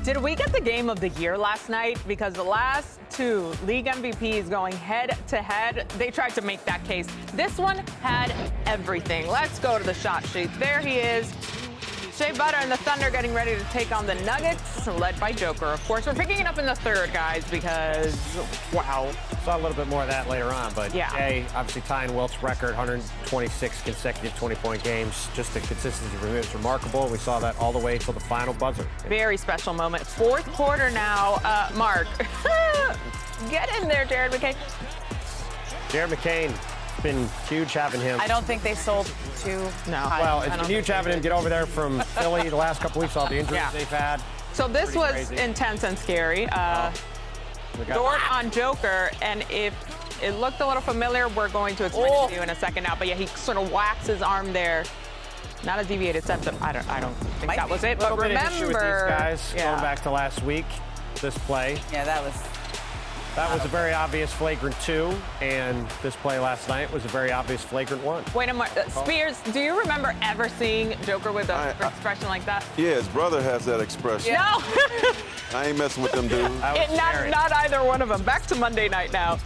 Did we get the game of the year last night? Because the last two league MVPs going head-to-head, they tried to make that case. This one had everything. Let's go to the shot sheet. There he is. Shea Butter and the Thunder getting ready to take on the Nuggets, led by Joker. Of course, we're picking it up in the third, guys, because, wow. Saw a little bit more of that later on, but yeah. Shea obviously tying Wilt's record, 126 consecutive 20-point games. Just the consistency for him is remarkable. We saw that all the way till the final buzzer. Very special moment. Fourth quarter now. Mark, get in there, Jared McCain. Jared McCain. Been huge having him. I don't think they sold too. No. Well, it's been huge having him get over there from Philly the last couple weeks, all the injuries they've had. So this was crazy. Intense and scary. Dort on Joker, and if it looked a little familiar, we're going to explain it to you in a second now. But yeah, he sort of whacks his arm there. Not a deviated septum. I don't think that was it. But remember, issue with these guys going back to last week, this play. Yeah, that was a very obvious flagrant 2, and this play last night was a very obvious flagrant 1. Wait a minute, Spears, do you remember ever seeing Joker with an expression like that? Yeah, his brother has that expression. No! I ain't messing with them dudes. Not either one of them. Back to Monday night now.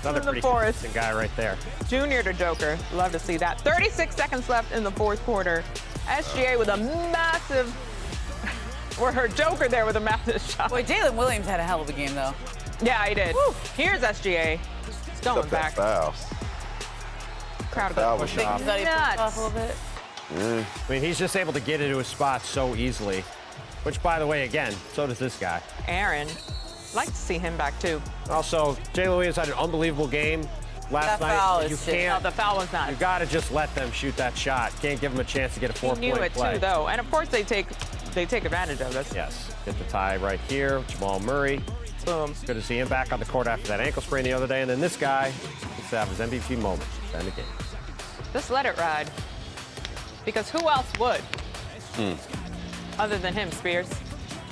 Another pretty consistent guy right there. Junior to Joker. Love to see that. 36 seconds left in the fourth quarter. SGA with a massive, or her Joker there with a massive shot. Boy, Jalen Williams had a hell of a game, though. Yeah, he did. Woo. Here's SGA. He's going back. Foul. Crowd goes nuts. Off a little bit. Yeah. I mean, he's just able to get into his spot so easily. Which, by the way, again, so does this guy. Aaron. Like to see him back, too. Also, Jalen Williams had an unbelievable game last night. Foul you is can't. No, the foul was not. You got to just let them shoot that shot. Can't give them a chance to get a 4-point play. He knew it, too, though. And, of course, they take advantage of this. Yes. Get the tie right here. Jamal Murray. Boom. Good to see him back on the court after that ankle sprain the other day. And then this guy gets to have his MVP moment. End the game. Just let it ride. Because who else would? Other than him, Spears.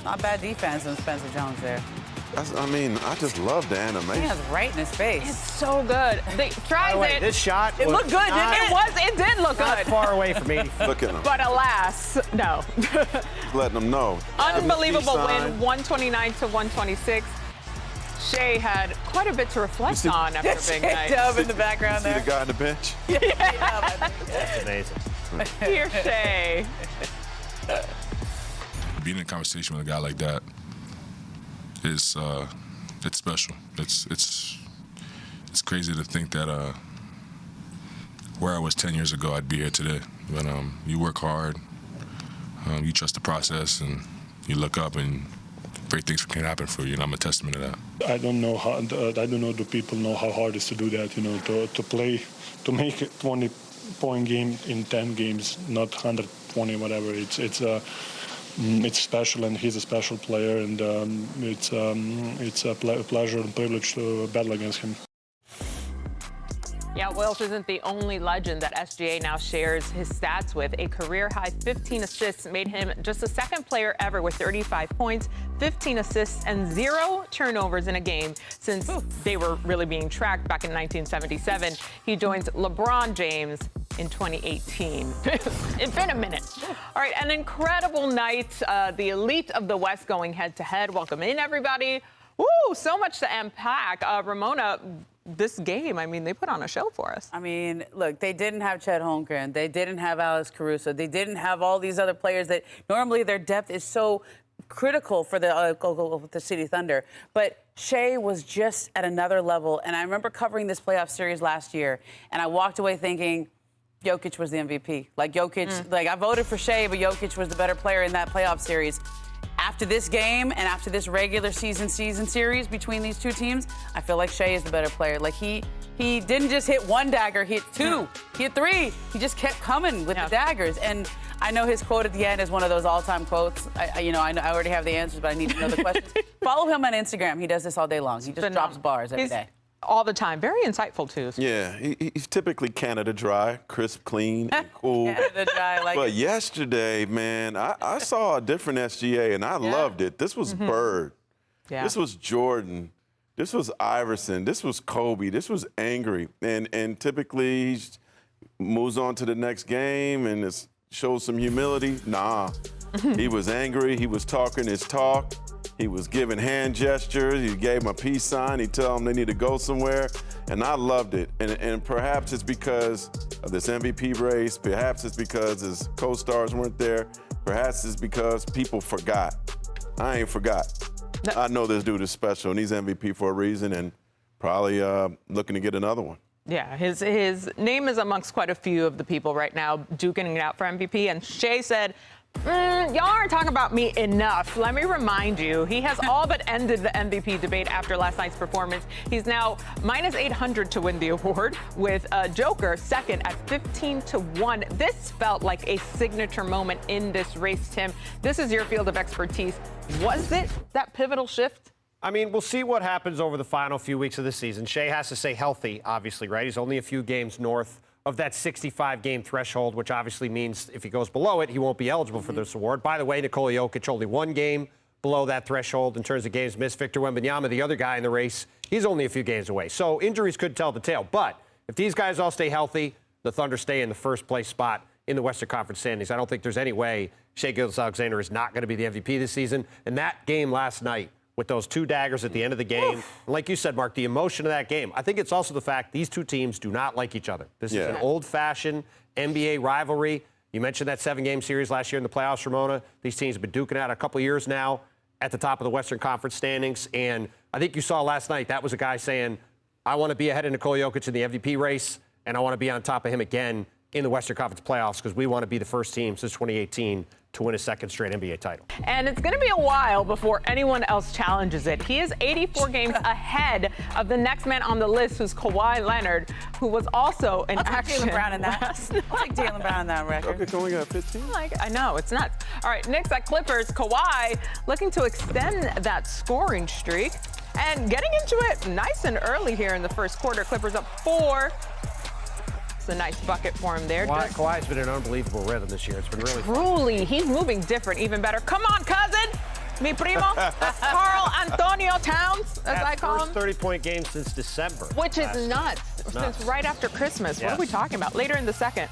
Not bad defense on Spencer Jones there. I just love the animation. He has right in his face. It's so good. They tried it. This shot It looked good, didn't it? It did look not good. far away from 80 feet. Look at him. But alas, no. Letting them know. Unbelievable MVP win, 129 to 126. Shea had quite a bit to reflect on after a big night. Dub in the background See there. the guy on the bench? That's amazing. Here's Shea. Being in a conversation with a guy like that is it's special. It's crazy to think that where I was 10 years ago, I'd be here today. But you work hard, you trust the process, and you look up, and great things can happen for you. And I'm a testament to that. I don't know how. I don't know. Do people know how hard it is to do that? You know, to play, to make a 20-point game in 10 games, not 120, whatever. It's special, and he's a special player, and it's a pleasure and privilege to battle against him. Yeah, Wilt isn't the only legend that SGA now shares his stats with. A career-high 15 assists made him just the second player ever with 35 points, 15 assists, and 0 turnovers in a game since they were really being tracked back in 1977. He joins LeBron James in 2018. It's been a minute. All right, an incredible night. The elite of the West going head-to-head. Welcome in, everybody. Woo, so much to unpack. Ramona, this game, I mean, they put on a show for us. I mean, look, they didn't have Chet Holmgren. They didn't have Alex Caruso. They didn't have all these other players that normally their depth is so critical for the City Thunder. But Shea was just at another level. And I remember covering this playoff series last year, and I walked away thinking, Jokic was the MVP. Like, Jokic, like, I voted for Shea, but Jokic was the better player in that playoff series. After this game and after this regular season series between these two teams, I feel like Shea is the better player. Like, he didn't just hit one dagger, he hit 2, he hit 3. He just kept coming with the daggers. And I know his quote at the end is one of those all-time quotes. I already have the answers, but I need to know the questions. Follow him on Instagram. He does this all day long. He just drops bars every day. All the time. Very insightful, too. Yeah, he's typically Canada dry, crisp, clean, and cool. Canada dry, like but yesterday, man, I saw a different SGA, and I loved it. This was Bird. Yeah. This was Jordan. This was Iverson. This was Kobe. This was angry. And typically he moves on to the next game and shows some humility. Nah. He was angry. He was talking his talk. He was giving hand gestures. He gave him a peace sign. He told them they need to go somewhere. And I loved it. And perhaps it's because of this MVP race. Perhaps it's because his co-stars weren't there. Perhaps it's because people forgot. I ain't forgot. No. I know this dude is special, and he's MVP for a reason, and probably looking to get another one. Yeah, his name is amongst quite a few of the people right now duking it out for MVP. And Shai said, y'all aren't talking about me enough. Let me remind you, he has all but ended the MVP debate after last night's performance. He's now minus 800 to win the award, with Joker second at 15-1. This felt like a signature moment in this race, Tim. This is your field of expertise. Was it that pivotal shift? I mean, we'll see what happens over the final few weeks of the season. Shai has to stay healthy, obviously, right? He's only a few games north of that 65-game threshold, which obviously means if he goes below it, he won't be eligible for this award. By the way, Nikola Jokic only one game below that threshold in terms of games missed. Victor Wembanyama, the other guy in the race, he's only a few games away. So injuries could tell the tale. But if these guys all stay healthy, the Thunder stay in the first-place spot in the Western Conference standings. I don't think there's any way Shai Gilgeous-Alexander is not going to be the MVP this season. And that game last night, with those two daggers at the end of the game. And like you said, Marc, the emotion of that game. I think it's also the fact these two teams do not like each other. This is an old-fashioned NBA rivalry. You mentioned that 7-game series last year in the playoffs, Ramona. These teams have been duking out a couple of years now at the top of the Western Conference standings. And I think you saw last night, that was a guy saying, I want to be ahead of Nikola Jokic in the MVP race, and I want to be on top of him again in the Western Conference playoffs because we want to be the first team since 2018 to win a second straight NBA title. And it's going to be a while before anyone else challenges it. He is 84 games ahead of the next man on the list, who's Kawhi Leonard, who was also in action. Jaylen Brown in that. I'll take Jaylen Brown in that record. Okay, only got 15. I know, it's nuts. All right, Knicks at Clippers. Kawhi looking to extend that scoring streak and getting into it nice and early here in the first quarter. Clippers up 4. It's a nice bucket for him there. Kawhi's been in an unbelievable rhythm this year. It's been really fun. Truly, he's moving different, even better. Come on, cousin, mi primo, Carl Antonio Towns, as I call him. First 30-point game since December. Which is nuts. Since right after Christmas. What are we talking about? Later in the second.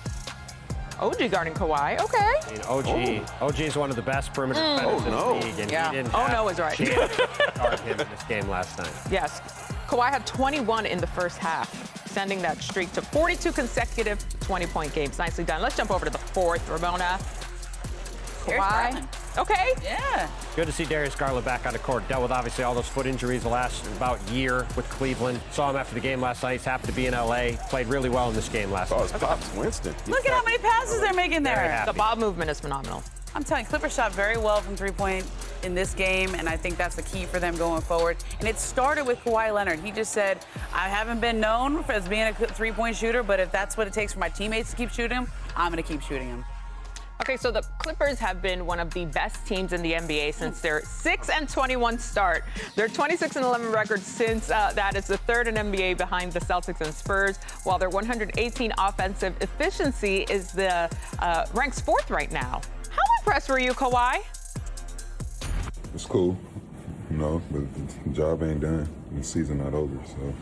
OG guarding Kawhi. Okay. I mean, OG is one of the best perimeter defenders in the league, and he didn't have is right. chance to guard him in this game last night. Yes. Kawhi had 21 in the first half, extending that streak to 42 consecutive 20-point games. Nicely done. Let's jump over to the fourth. Ramona. Kawhi. Okay. Yeah. Good to see Darius Garland back on the court. Dealt with, obviously, all those foot injuries the last about year with Cleveland. Saw him after the game last night. He's happened to be in L.A. Played really well in this game last night. Oh, his pops Winston. Look at how many passes they're making Very there. happy. The ball movement is phenomenal. I'm telling you, Clippers shot very well from three-point in this game, and I think that's the key for them going forward. And it started with Kawhi Leonard. He just said, I haven't been known as being a three-point shooter, but if that's what it takes for my teammates to keep shooting him, I'm going to keep shooting him. Okay, so the Clippers have been one of the best teams in the NBA since their 6-21 start. Their 26-11 record since that is the third in NBA behind the Celtics and Spurs, while their 118 offensive efficiency is the ranks fourth right now. How impressed were you, Kawhi? It's cool, but the job ain't done. The season not over, so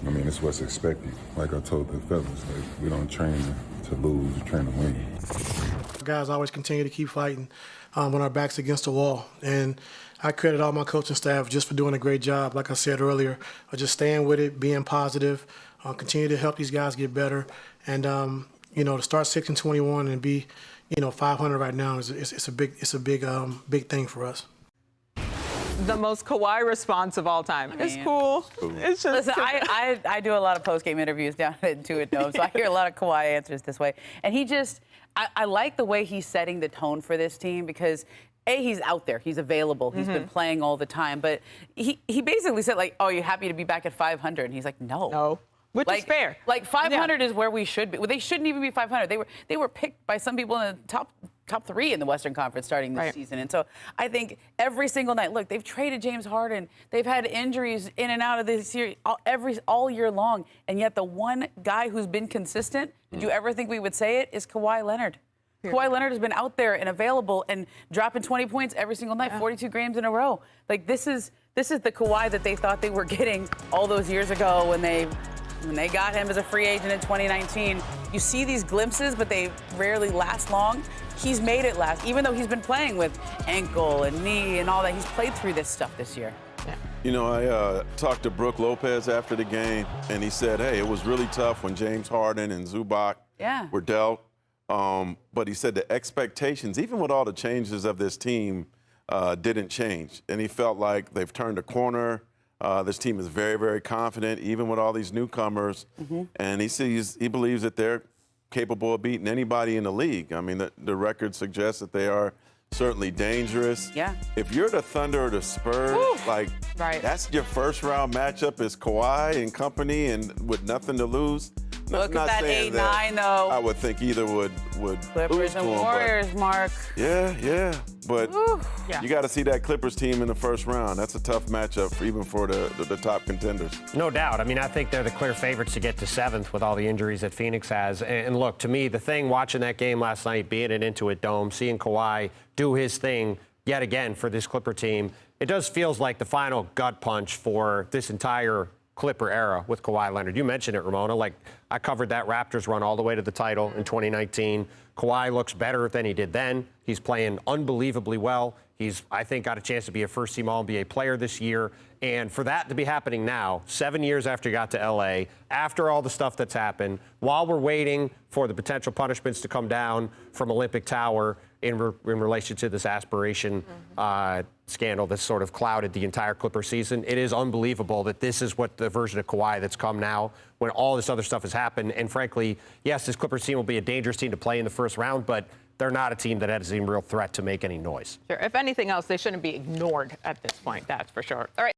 I mean, it's what's expected. Like I told the fellas, like, we don't train to lose, we train to win. Guys always continue to keep fighting when our back's against the wall. And I credit all my coaching staff just for doing a great job, like I said earlier, of just staying with it, being positive, continue to help these guys get better. And, to start 6-21 and be, 500 right now it's a big thing for us. The most Kawhi response of all time. It's cool. It's just Listen, I do a lot of post-game interviews down at Intuit Dome, so I hear a lot of Kawhi answers this way. And I like the way he's setting the tone for this team because, A, he's out there. He's available. He's been playing all the time. But he basically said, like, oh, you're happy to be back at 500? And he's like, no. No. Which is fair. Like 500 is where we should be. Well, they shouldn't even be 500. They were picked by some people in the top 3 in the Western Conference starting this season. And so I think every single night, look, they've traded James Harden. They've had injuries in and out of this series all year long. And yet the one guy who's been consistent, did you ever think we would say it, is Kawhi Leonard. Yeah. Kawhi Leonard has been out there and available and dropping 20 points every single night, 42 games in a row. Like this is the Kawhi that they thought they were getting all those years ago when they got him as a free agent in 2019. You see these glimpses, but they rarely last long. he's made it last, even though he's been playing with ankle and knee and all that. He's played through this stuff this year. Yeah. You know, I talked to Brook Lopez after the game, and he said, hey, it was really tough when James Harden and Zubac were dealt. But he said the expectations, even with all the changes of this team, didn't change. And he felt like they've turned a corner. This team is very, very confident, even with all these newcomers. And he believes that they're capable of beating anybody in the league. I mean, the record suggests that they are certainly dangerous. Yeah. If you're the Thunder or the Spurs, that's your first round matchup is Kawhi and company and with nothing to lose. Look not at that saying 8-9 though. I would think either would Clippers lose to and them, Warriors, Mark. Yeah. But you got to see that Clippers team in the first round. That's a tough matchup even for the top contenders. No doubt. I mean, I think they're the clear favorites to get to 7th with all the injuries that Phoenix has. And look, to me, the thing watching that game last night, being an Intuit Dome, seeing Kawhi do his thing yet again for this Clipper team, it does feels like the final gut punch for this entire Clipper era with Kawhi Leonard. You mentioned it, Ramona. Like, I covered that Raptors run all the way to the title in 2019. Kawhi looks better than he did then. He's playing unbelievably well. He's, I think, got a chance to be a first-team All-NBA player this year. And for that to be happening now, 7 years after he got to L.A., after all the stuff that's happened, while we're waiting for the potential punishments to come down from Olympic Tower in relation to this aspiration scandal that's sort of clouded the entire Clipper season, it is unbelievable that this is what the version of Kawhi that's come now when all this other stuff has happened. And frankly, yes, this Clippers team will be a dangerous team to play in the first round, but they're not a team that has any real threat to make any noise. Sure. If anything else, they shouldn't be ignored at this point. That's for sure. All right.